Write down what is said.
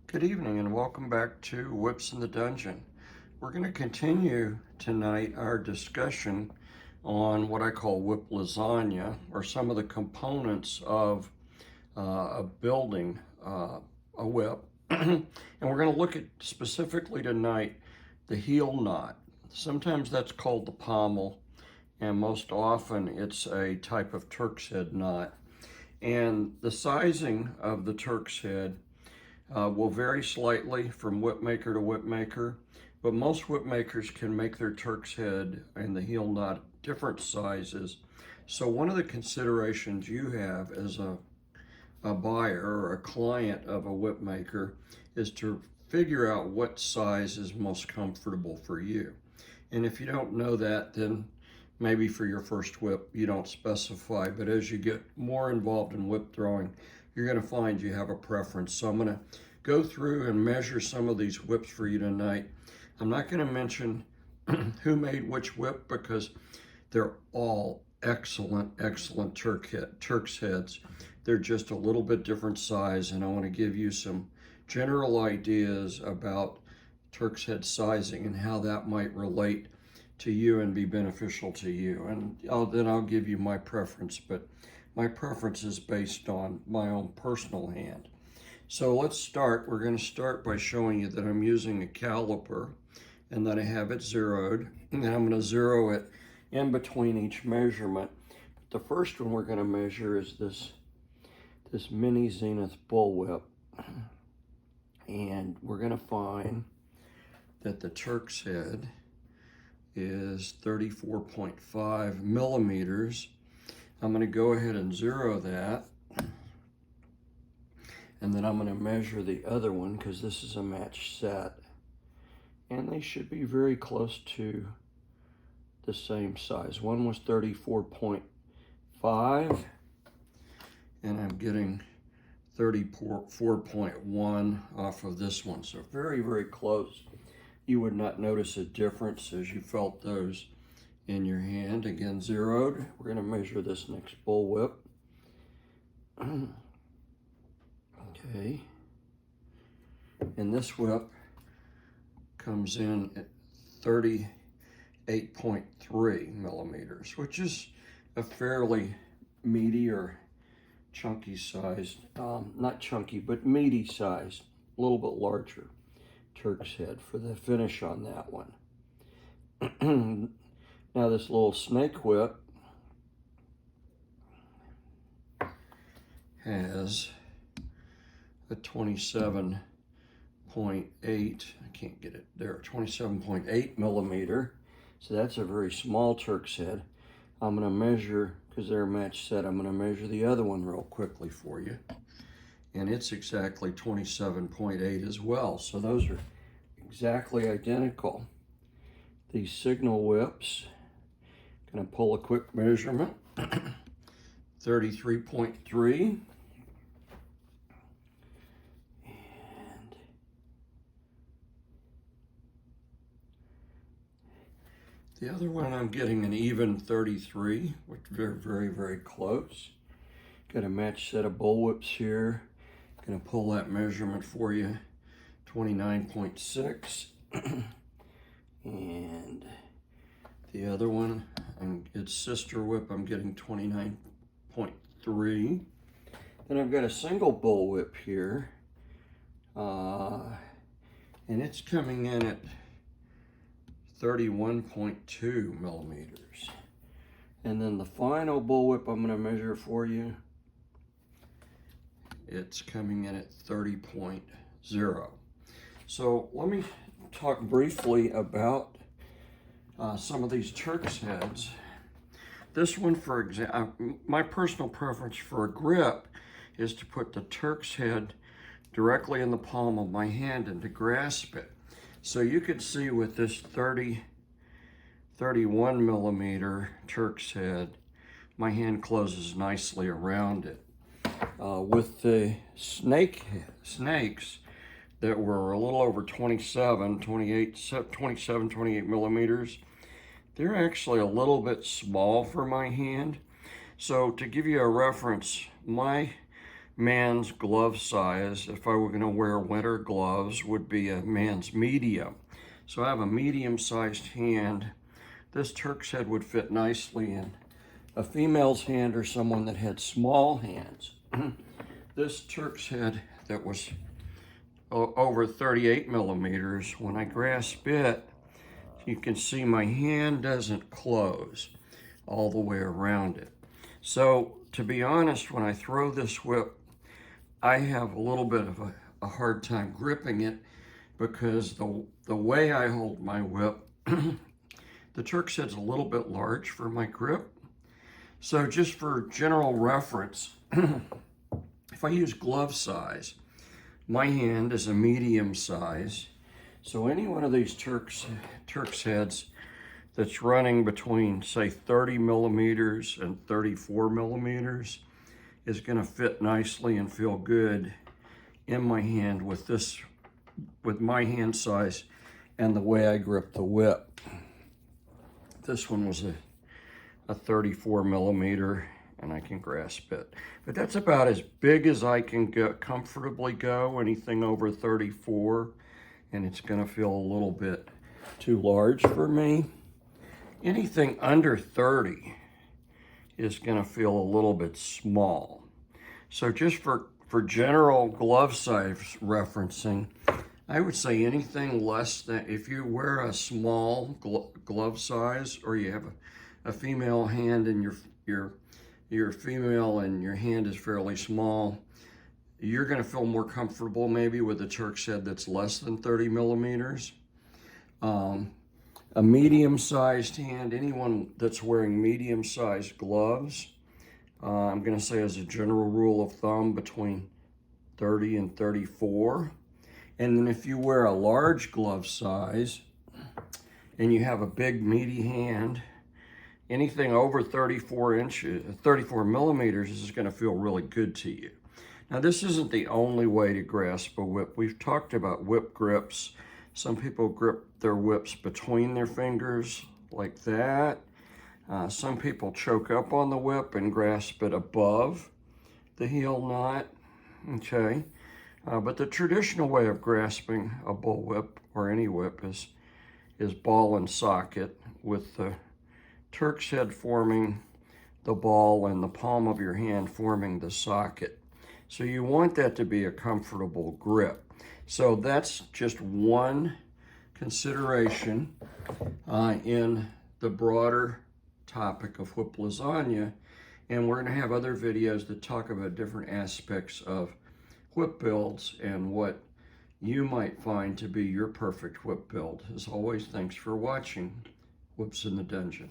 Good evening and welcome back to Whips in the Dungeon. We're going to continue tonight our discussion on what I call whip lasagna, or some of the components of building a whip. And we're going to look at specifically tonight the heel knot. Sometimes that's called the pommel, and most often it's a type of Turk's head knot. And the sizing of the Turk's head will vary slightly from whip maker to whip maker, but most whip makers can make their Turk's head and the heel knot different sizes. So one of the considerations you have as a buyer or a client of a whip maker is to figure out what size is most comfortable for you. And if you don't know that, then maybe for your first whip you don't specify, but as you get more involved in whip throwing, you're going to find you have a preference. So I'm going to go through and measure some of these whips for you tonight. I'm not going to mention who made which whip because they're all excellent Turk's heads. They're just a little bit different size, and I want to give you some general ideas about Turk's head sizing and how that might relate to you and be beneficial to you. And then I'll give you my preference, but my preference is based on my own personal hand. So let's start. We're going to start by showing you that I'm using a caliper and that I have it zeroed. And then I'm going to zero it in between each measurement. The first one we're going to measure is this mini Zenith bullwhip. And we're going to find that the Turk's head is 34.5 millimeters. I'm going to go ahead and zero that, and then I'm going to measure the other one because this is a matched set, and they should be very close to the same size. One was 34.5, and I'm getting 34.1 off of this one, so very, very close. You would not notice a difference as you felt those in your hand. Again, zeroed. We're going to measure this next bullwhip. Okay. And this whip comes in at 38.3 millimeters, which is a fairly meaty or chunky sized, not chunky, but meaty sized, a little bit larger Turk's head for the finish on that one. Now this little snake whip has a 27.8, I can't get it there, 27.8 millimeter. So that's a very small Turk's head. I'm going to measure, because they're a matched set, I'm going to measure the other one real quickly for you. And it's exactly 27.8 as well. So those are exactly identical. These signal whips, going to pull a quick measurement. 33.3. And the other one I'm getting an even 33, which is very, very, very close. Got a matched set of bullwhips here. Going to pull that measurement for you. 29.6. And the other one, its sister whip, I'm getting 29.3. Then I've got a single bullwhip here, and it's coming in at 31.2 millimeters. And then the final bullwhip I'm going to measure for you, it's coming in at 30.0. So let me talk briefly about some of these Turk's heads. This one, for example, my personal preference for a grip is to put the Turk's head directly in the palm of my hand and to grasp it. So you can see with this 31 millimeter Turk's head, my hand closes nicely around it. With the snakes that were a little over 27, 28 millimeters, they're actually a little bit small for my hand. So to give you a reference, my man's glove size, if I were going to wear winter gloves, would be a man's medium. So I have a medium-sized hand. This Turk's head would fit nicely in a female's hand or someone that had small hands. This Turk's head that was over 38 millimeters, when I grasp it, you can see my hand doesn't close all the way around it. So to be honest, when I throw this whip, I have a little bit of a hard time gripping it because the way I hold my whip, the Turk's head's a little bit large for my grip. So just for general reference, if I use glove size, my hand is a medium size. So any one of these Turk's heads that's running between, say, 30 millimeters and 34 millimeters is going to fit nicely and feel good in my hand with my hand size and the way I grip the whip. This one was a 34 millimeter, and I can grasp it. But that's about as big as I can comfortably go. Anything over 34, and it's going to feel a little bit too large for me. Anything under 30 is going to feel a little bit small. So just for general glove size referencing, I would say anything less than, if you wear a small glove size, or you have a female hand and you're female and your hand is fairly small, you're going to feel more comfortable maybe with a Turk's head that's less than 30 millimeters. A medium-sized hand, anyone that's wearing medium-sized gloves, I'm going to say as a general rule of thumb between 30 and 34. And then if you wear a large glove size and you have a big meaty hand, anything over 34 millimeters is going to feel really good to you. Now, this isn't the only way to grasp a whip. We've talked about whip grips. Some people grip their whips between their fingers like that. Some people choke up on the whip and grasp it above the heel knot. Okay. But the traditional way of grasping a bull whip or any whip is ball and socket, with the Turk's head forming the ball and the palm of your hand forming the socket. So you want that to be a comfortable grip. So that's just one consideration in the broader topic of whip lasagna. And we're going to have other videos that talk about different aspects of whip builds and what you might find to be your perfect whip build. As always, thanks for watching Whips in the Dungeon.